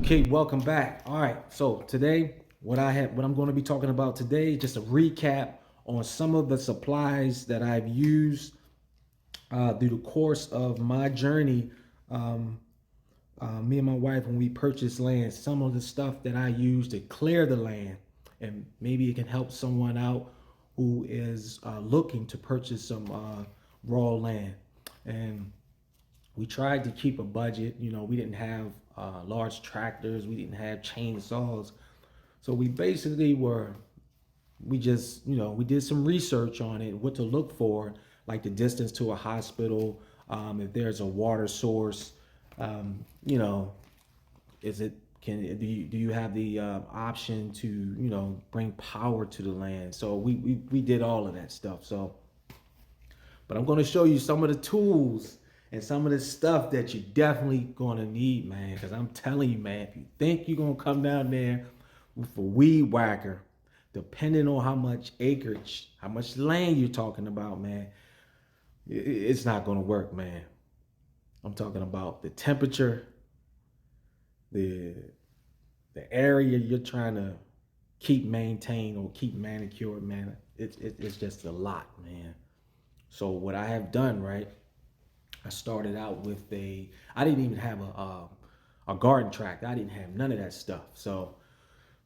Okay, welcome back. All right, so today, what I'm going to be talking about today, just a recap on some of the supplies that I've used through the course of my journey. Um, Me and my wife, when we purchased land, some of the stuff that I use to clear the land, and maybe it can help someone out who is looking to purchase some raw land. And we tried to keep a budget. You know, we didn't have large tractors, we didn't have chainsaws. So we basically we just, we did some research on it, what to look for, like the distance to a hospital, if there's a water source, you know, is it, do you have the option to, bring power to the land? So we did all of that stuff. So, but I'm going to show you some of the tools and some of the stuff that you're definitely going to need, man. Because I'm telling you, man, if you think you're going to come down there with a weed whacker, depending on how much acreage, how much land you're talking about, man, it's not going to work, man. I'm talking about the temperature, the the area you're trying to keep maintained or keep manicured, man. It's just a lot, man. So what I have done, right? I started out with I didn't even have a garden tract. I didn't have none of that stuff. So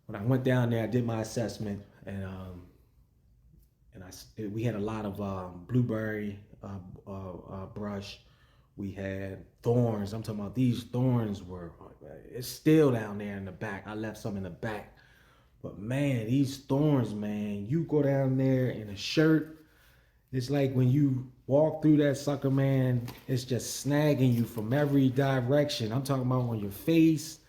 when I went down there, I did my assessment, and we had a lot of blueberry brush. We had thorns. I'm talking about these thorns it's still down there in the back. I left some in the back. But man, these thorns, man, you go down there in a shirt, it's like when you walk through that sucker, man, it's just snagging you from every direction. I'm talking about on your face,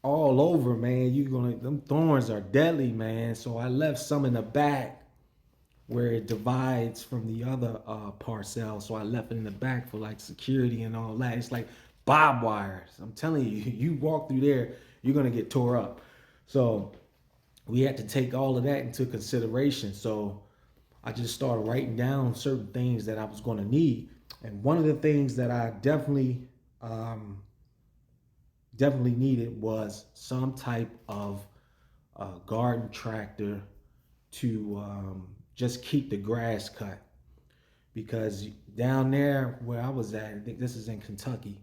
all over, man. Them thorns are deadly, man. So I left some in the back where it divides from the other parcel. So I left it in the back for like security and all that. It's like barbed wires. I'm telling you, you walk through there, you're gonna get tore up. So we had to take all of that into consideration. So I just started writing down certain things that I was going to need. And one of the things that I definitely needed was some type of garden tractor to just keep the grass cut. Because down there where I was at, I think this is in Kentucky,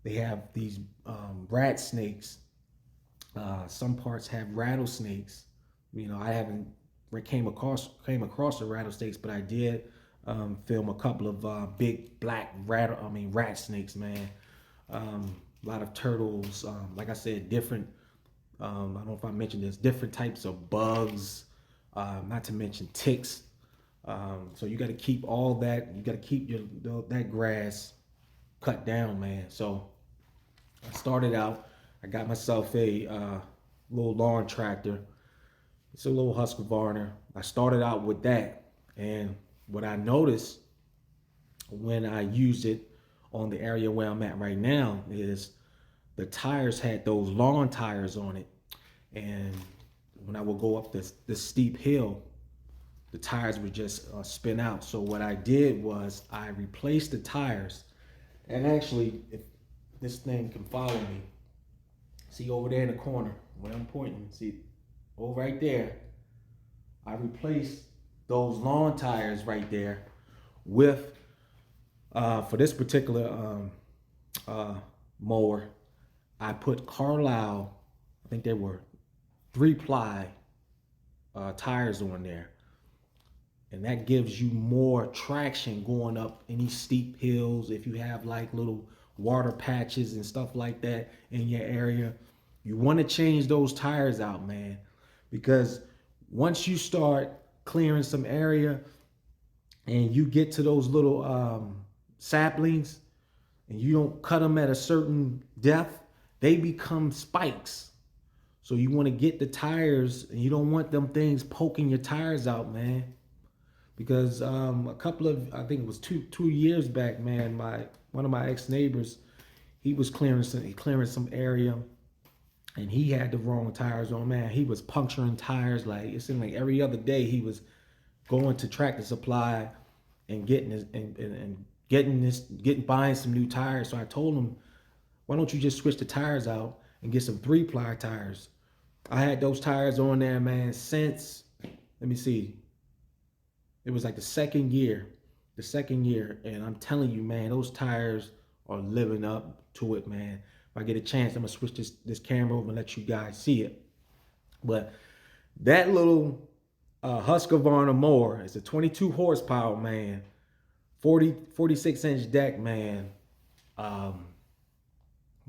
they have these rat snakes. Some parts have rattlesnakes. I haven't came across the rattlesnakes, but I did film a couple of big black rat snakes, man. A lot of turtles. Like I said, different. I don't know if I mentioned this. Different types of bugs. Not to mention ticks. So you got to keep all that. You got to keep that grass cut down, man. So I started out. I got myself a little lawn tractor. It's a little Husqvarna. I started out with that, and what I noticed when I used it on the area where I'm at right now is the tires had those lawn tires on it, and when I would go up this steep hill, the tires would just spin out. So what I did was I replaced the tires, and actually, if this thing can follow me, see over there in the corner where I'm pointing, see over right there, I replaced those lawn tires right there with, for this particular mower, I put Carlisle, I think they were 3-ply tires on there. And that gives you more traction going up any steep hills. If you have like little water patches and stuff like that in your area, you want to change those tires out, man, because once you start clearing some area and you get to those little saplings and you don't cut them at a certain depth, they become spikes. So you want to get the tires, and you don't want them things poking your tires out, man. Because I think it was two years back, man, one of my ex-neighbors, he was clearing some area, and he had the wrong tires on, man. He was puncturing tires. Like, it seemed like every other day he was going to Tractor Supply and buying some new tires. So I told him, why don't you just switch the tires out and get some 3-ply tires. I had those tires on there, man, since, let me see, it was like the second year, and I'm telling you, man, those tires are living up to it, man. If I get a chance, I'm gonna switch this camera over and let you guys see it. But that little Husqvarna mower is a 22 horsepower, man, 46-inch deck, man. Um,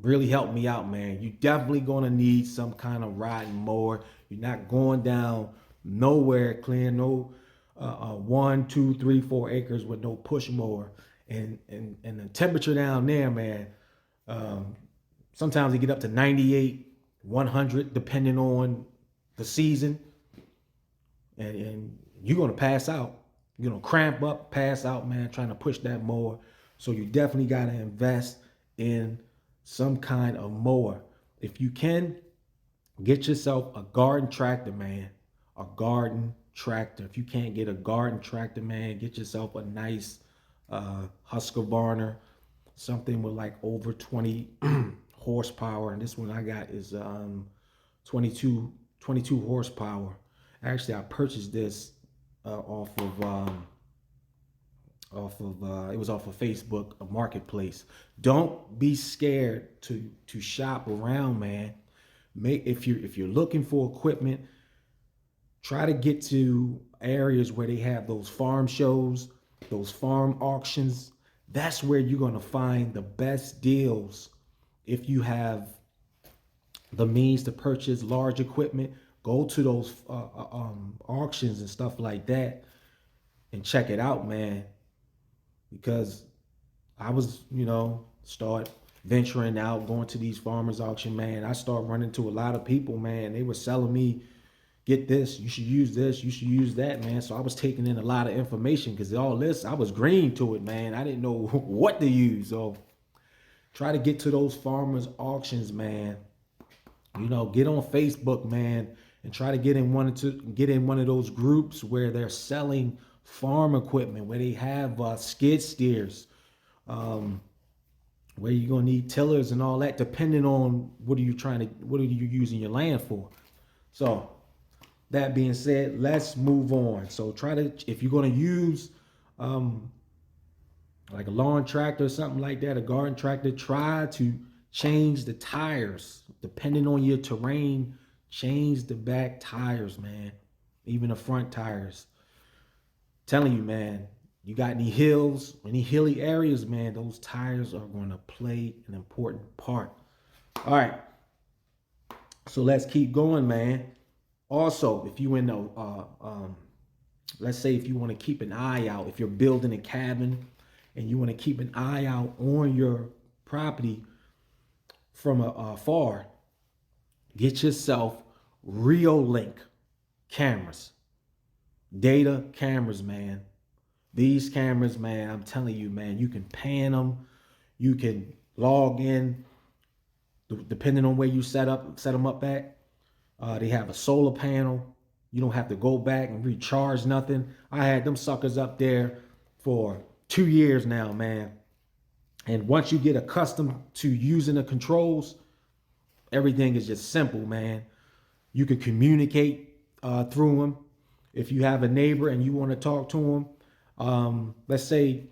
really helped me out, man. You definitely gonna need some kind of riding mower. You're not going down nowhere clear, no 1, 2, 3, 4 acres with no push mower. And the temperature down there, man, um, sometimes they get up to 98, 100, depending on the season. And you're gonna pass out. You're gonna cramp up, pass out, man, trying to push that mower. So you definitely gotta invest in some kind of mower. If you can, get yourself a garden tractor, man. A garden tractor. If you can't get a garden tractor, man, get yourself a nice Husqvarna, something with like over 20 horsepower. And this one I got is 22 horsepower. Actually, I purchased this it was off of Facebook, a marketplace. Don't be scared to shop around, man. If you're looking for equipment, try to get to areas where they have those farm shows, those farm auctions. That's where you're gonna find the best deals. If you have the means to purchase large equipment, go to those auctions and stuff like that and check it out, man. Because I was, start venturing out, going to these farmers auction, man. I started running to a lot of people, man. They were selling me, get this, you should use this, you should use that, man. So I was taking in a lot of information because all this, I was green to it, man. I didn't know what to use. So try to get to those farmers auctions, man. Get on Facebook, man, and try to get in one of those groups where they're selling farm equipment, where they have skid steers, where you're gonna need tillers and all that, depending on what are you using your land for. So that being said, let's move on. So if you're gonna use like a lawn tractor or something like that, a garden tractor, try to change the tires. Depending on your terrain, change the back tires, man. Even the front tires. Telling you, man, you got any hills, any hilly areas, man, those tires are going to play an important part. All right. So let's keep going, man. Also, if you let's say if you want to keep an eye out, if you're building a cabin and you want to keep an eye out on your property from afar, get yourself Reolink cameras. Data cameras, man. These cameras, man, I'm telling you, man, you can pan them. You can log in depending on where you set them up at. They have a solar panel. You don't have to go back and recharge nothing. I had them suckers up there for 2 years now, man. And once you get accustomed to using the controls, everything is just simple, man. You can communicate through them. If you have a neighbor and you want to talk to them, let's say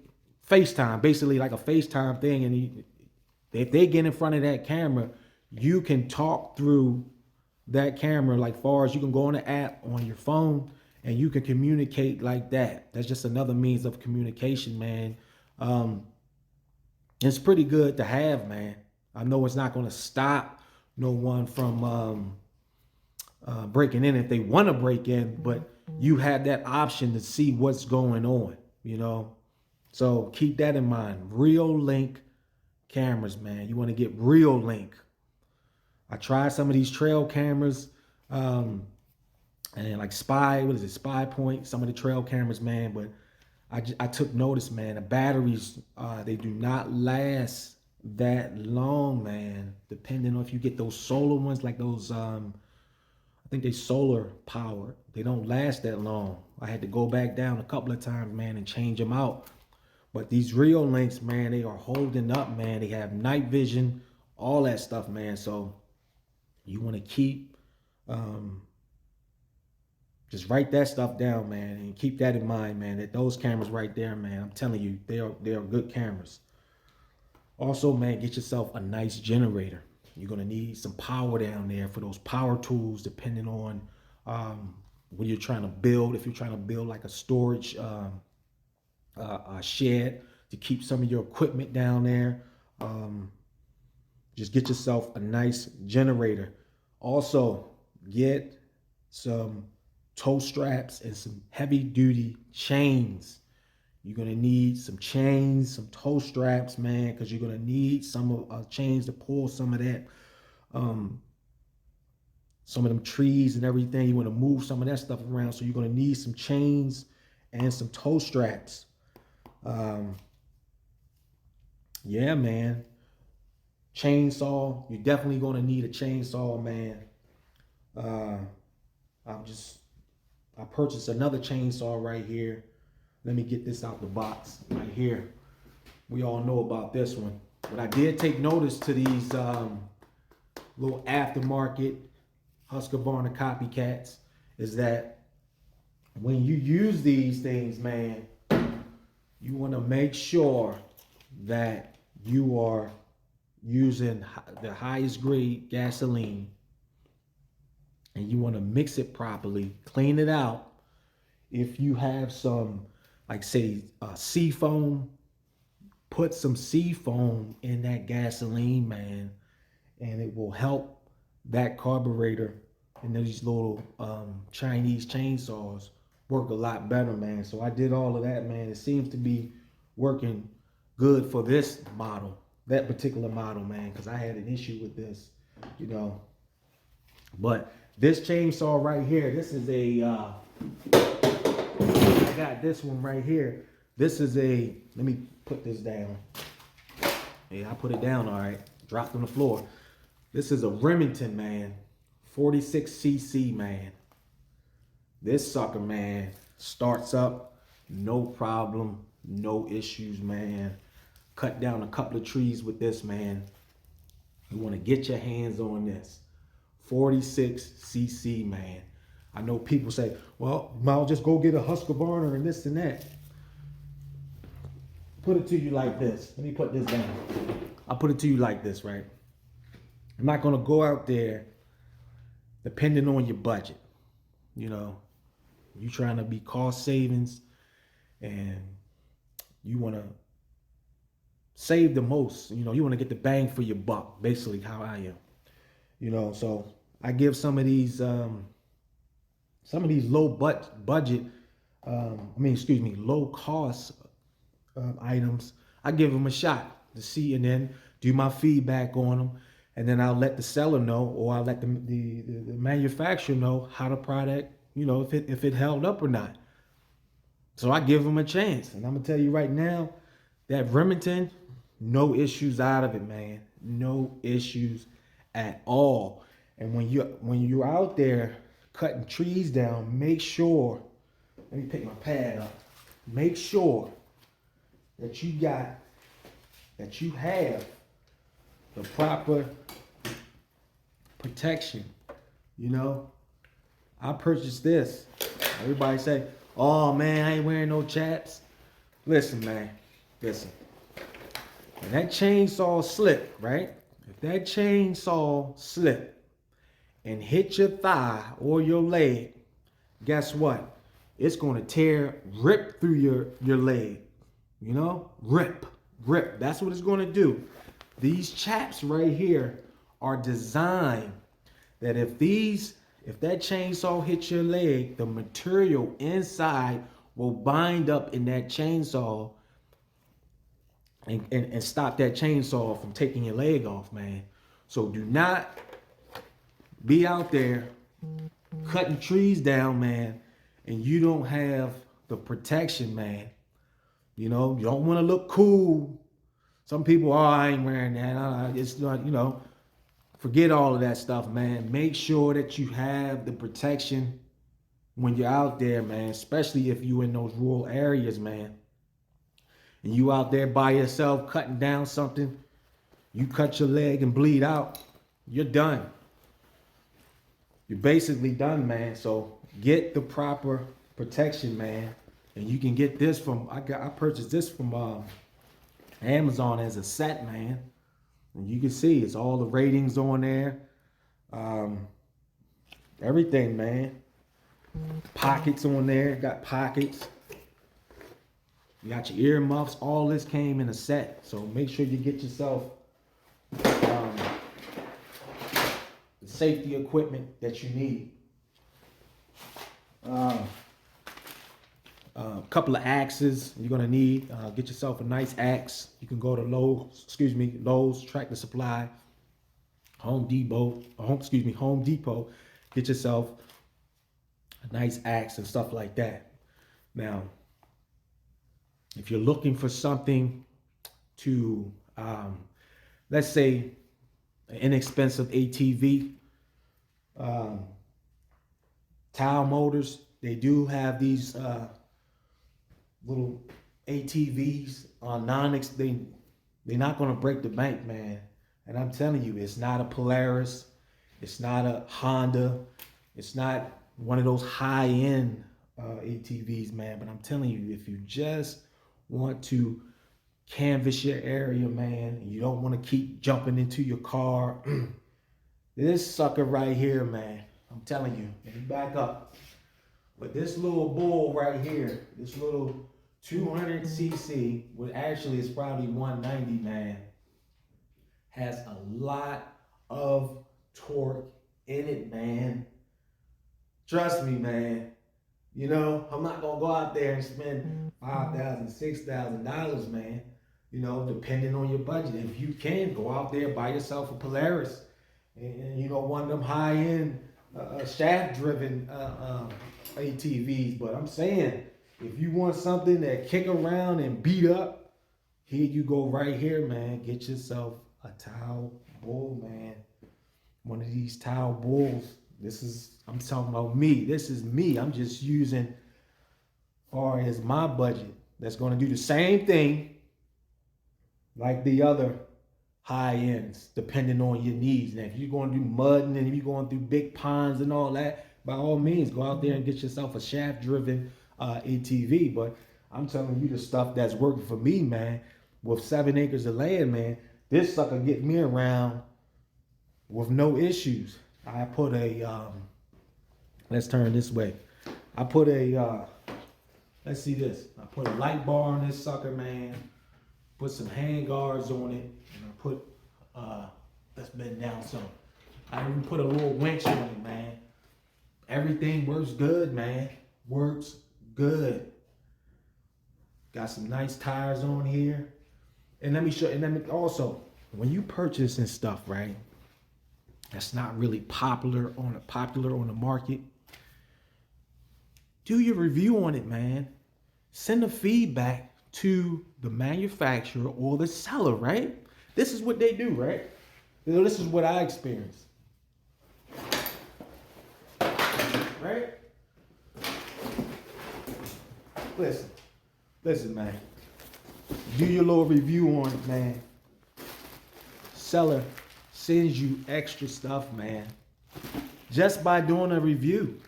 FaceTime, basically like a FaceTime thing, and if they get in front of that camera, you can talk through that camera. Like far as you can go on the app on your phone and you can communicate like that. That's just another means of communication, man. It's pretty good to have, man. I know it's not going to stop no one from breaking in if they want to break in, but you have that option to see what's going on, So keep that in mind. Reolink cameras, man. You want to get Reolink. I tried some of these trail cameras, and like Spy Point, some of the trail cameras, man, but I took notice, man. The batteries, they do not last that long, man. Depending on if you get those solar ones, like those, I think they solar powered. They don't last that long. I had to go back down a couple of times, man, and change them out. But these Reolinks, man, they are holding up, man. They have night vision, all that stuff, man. So You want to keep, um, just write that stuff down, man, and keep that in mind, man. That those cameras right there, man, I'm telling you, they are good cameras. Also, man, get yourself a nice generator. You're gonna need some power down there for those power tools, depending on what you're trying to build. If you're trying to build like a storage shed to keep some of your equipment down there, um, just get yourself a nice generator. Also, get some toe straps and some heavy duty chains. You're gonna need some chains, some toe straps, man, because you're gonna need some of chains to pull um, some of them trees and everything. You want to move some of that stuff around, so you're gonna need some chains and some toe straps. Um, yeah, man. Chainsaw. You're definitely gonna need a chainsaw, man. Uh, I'm just I purchased another chainsaw right here. Let me get this out the box right here. We all know about this one. But I did take notice to these little aftermarket Husqvarna copycats is that when you use these things, man, you want to make sure that you are using the highest grade gasoline, and you want to mix it properly, clean it out. If you have some, like say, sea foam, put some sea foam in that gasoline, man, and it will help that carburetor and these little Chinese chainsaws work a lot better, man. So I did all of that, man. It seems to be working good for this model, that particular model, man, because I had an issue with this, you know. But this chainsaw right here, this is a, I got this one right here. This is a, let me put this down. Yeah, I put it down, all right. Dropped on the floor. This is a Remington, man. 46cc, man. This sucker, man, starts up, no problem, no issues, man. Cut down a couple of trees with this, man. You want to get your hands on this. 46cc, man. I know people say, well, I'll just go get a Husqvarna and this and that. Put it to you like this. Let me put this down. I'll put it to you like this, right? I'm not going to go out there depending on your budget. You know, you trying to be cost savings and you want to save the most. You know, you want to get the bang for your buck, basically how I am. You know, so I give some of these low budget, low cost items. I give them a shot to see, and then do my feedback on them, and then I'll let the seller know, or I'll let the manufacturer know how the product, you know, if it held up or not. So I give them a chance, and I'm gonna tell you right now, that Remington, no issues out of it, man. No issues at all. And when you're out there cutting trees down, make sure. Let me pick my pad up. Make sure that you have the proper protection. You know, I purchased this. Everybody say, "Oh man, I ain't wearing no chaps." Listen, man. Listen. When that chainsaw slip, right? If that chainsaw slip and hit your thigh or your leg, guess what? It's gonna rip through your leg. You know? Rip. That's what it's gonna do. These chaps right here are designed that if that chainsaw hits your leg, the material inside will bind up in that chainsaw and stop that chainsaw from taking your leg off, man. So do not be out there cutting trees down, man, and you don't have the protection, man. You know, you don't want to look cool. Some people, I ain't wearing that. It's not, you know, forget all of that stuff, man. Make sure that you have the protection when you're out there, man, especially if you're in those rural areas, man. And you out there by yourself cutting down something, you cut your leg and bleed out, you're done. you're basically done, man. So get the proper protection, man. And you can get this from, I purchased this from Amazon as a set, man. And you can see it's all the ratings on there. Um, Everything, man. Pockets on there, got pockets. You got your earmuffs. All this came in a set. So make sure you get yourself the safety equipment that you need. A couple of axes you're gonna need. Get yourself a nice axe. You can go to Lowe's, Tractor Supply, Home Depot. Get yourself a nice axe and stuff like that. Now, if you're looking for something to, let's say, an inexpensive ATV, Tile Motors, they do have these little ATVs on they're not gonna break the bank, man. And I'm telling you, it's not a Polaris, it's not a Honda, it's not one of those high-end ATVs, man. But I'm telling you, if you just want to canvas your area, man, and you don't want to keep jumping into your car, this sucker right here, man, I'm telling you, let me back up. But this little bull right here, this little 200cc, well, actually it's probably 190, man, has a lot of torque in it, man. Trust me, man. You know, I'm not gonna go out there and spend $5,000, $6,000, man. You know, depending on your budget. If you can, go out there, buy yourself a Polaris, and you know, one of them high-end shaft-driven ATVs. But I'm saying, if you want something that kick around and beat up, here you go right here, man. Get yourself a Tile Bull, man. One of these Tile Bulls. I'm talking about me. This is me. I'm just using far as my budget. That's going to do the same thing like the other high ends, depending on your needs. Now, if you're going to do mudding and if you're going through big ponds and all that, by all means, go out there and get yourself a shaft-driven ATV. But I'm telling you the stuff that's working for me, man. With 7 acres of land, man, this sucker get me around with no issues. I put a, let's turn this way. I put a, let's see this. I put a light bar on this sucker, man. Put some hand guards on it. And I put, let's bend down some. I even put a little winch on it, man. Everything works good, man. Works good. Got some nice tires on here. And let me show, and let me also, when you purchase and stuff, right? That's not really popular on the market. Do your review on it, man. Send a feedback to the manufacturer or the seller, right? This is what they do, right? You know, this is what I experienced. Right? Listen, man. Do your little review on it, man. Seller sends you extra stuff, man. Just by doing a review.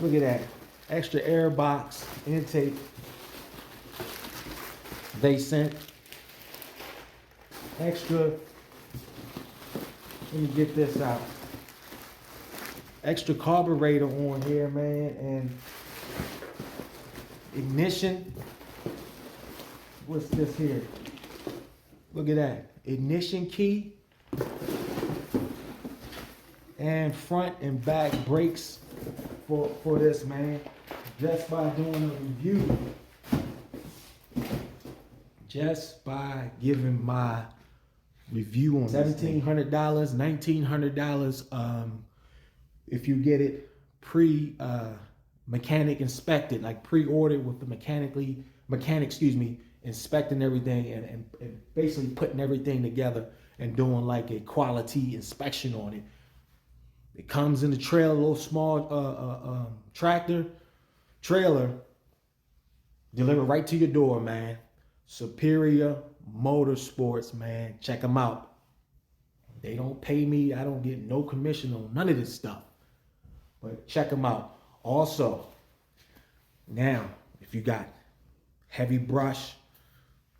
Look at that. Extra air box intake. They sent extra. Let me get this out. Extra carburetor on here, man, and ignition. What's this here? Look at that. Ignition key. And front and back brakes for this, man. Just by doing a review. Just by giving my review on $1,700, $1,900. If you get it mechanic inspected, like pre-ordered with the mechanic, inspecting everything and basically putting everything together and doing like a quality inspection on it. It comes in the trailer, a little small trailer, delivered right to your door, man. Superior Motorsports, man. Check them out. They don't pay me. I don't get no commission on none of this stuff. But check them out. Also, now, if you got heavy brush,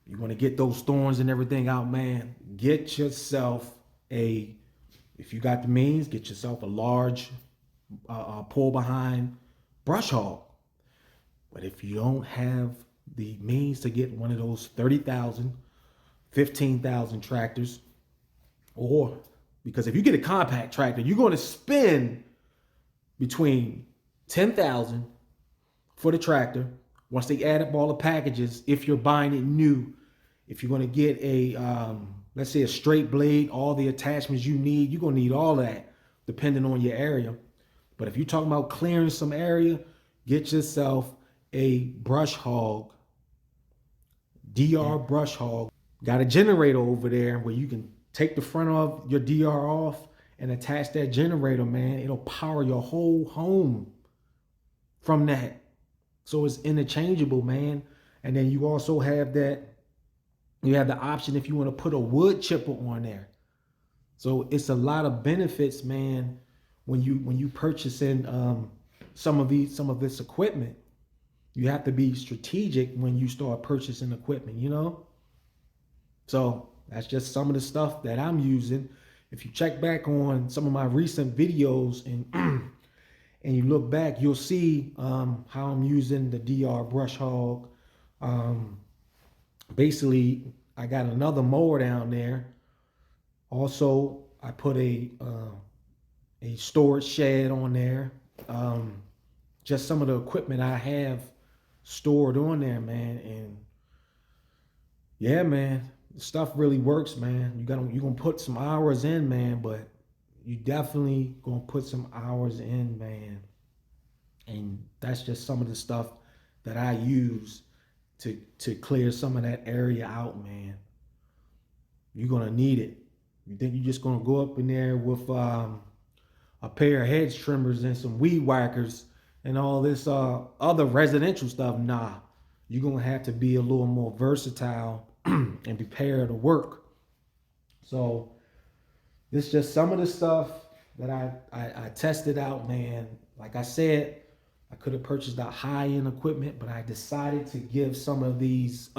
you want to get those thorns and everything out, man, get yourself if you got the means, get yourself a large pull behind brush hog. But if you don't have the means to get one of those 30,000, 15,000 tractors, or because if you get a compact tractor, you're going to spend between 10,000 for the tractor. Once they add up all the packages, if you're buying it new, if you're going to get let's say a straight blade, all the attachments you need, you're going to need all that depending on your area. But if you're talking about clearing some area, get yourself a brush hog, DR brush hog. Got a generator over there where you can take the front of your DR off and attach that generator, man. It'll power your whole home from that. So it's interchangeable, man. And then you also have you have the option if you want to put a wood chipper on there. So it's a lot of benefits, man, when you purchasing some of this equipment. You have to be strategic when you start purchasing equipment, you know? So that's just some of the stuff that I'm using. If you check back on some of my recent videos and and you look back, you'll see how I'm using the DR brush hog. Basically, I got another mower down there. Also, I put a storage shed on there. Just some of the equipment I have stored on there, man. And yeah, man, the stuff really works, man. You're gonna put some hours in, man, but you definitely gonna put some hours in, man. And that's just some of the stuff that I use to clear some of that area out, man. You're gonna need it. You think you're just gonna go up in there with a pair of hedge trimmers and some weed whackers and all this other residential stuff? Nah, you're gonna have to be a little more versatile and prepared to work. So this is just some of the stuff that I tested out, man. Like I said, I could have purchased that high-end equipment, but I decided to give some of these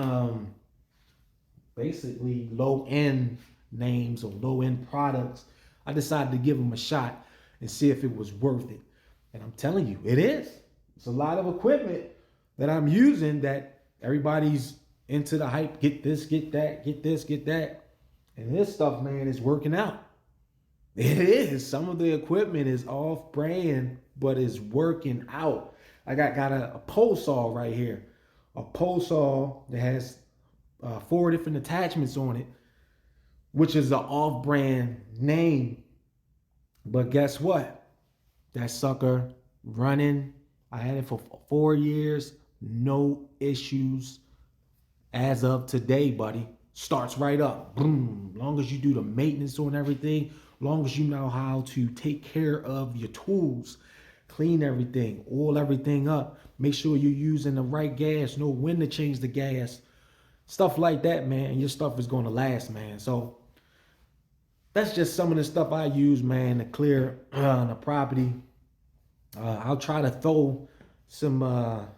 basically low-end names or low-end products. I decided to give them a shot and see if it was worth it. And I'm telling you, it is. It's a lot of equipment that I'm using that everybody's into the hype. Get this, get that, get this, get that. And this stuff, man, is working out. It is. Some of the equipment is off brand, but it's working out. I got a pole saw right here. A pole saw that has 4 different attachments on it, which is an off-brand name. But guess what? That sucker running. I had it for 4 years. No issues as of today, buddy. Starts right up. Boom. Long as you do the maintenance on everything, long as you know how to take care of your tools, clean everything, oil everything up, make sure you're using the right gas, know when to change the gas, stuff like that, man, your stuff is going to last, man. So that's just some of the stuff I use, man, to clear the property. I'll try to throw some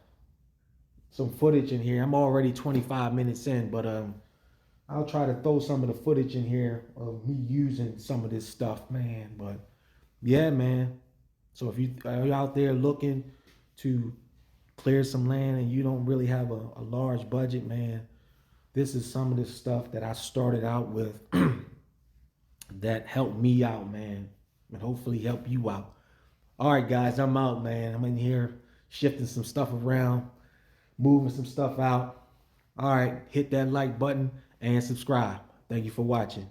footage in here. I'm already 25 minutes in, but I'll try to throw some of the footage in here of me using some of this stuff, man. But yeah, man. So if you are out there looking to clear some land and you don't really have a large budget, man, this is some of the stuff that I started out with that helped me out, man, and hopefully help you out. All right, guys, I'm out, man. I'm in here shifting some stuff around, moving some stuff out. All right, hit that like button and subscribe. Thank you for watching.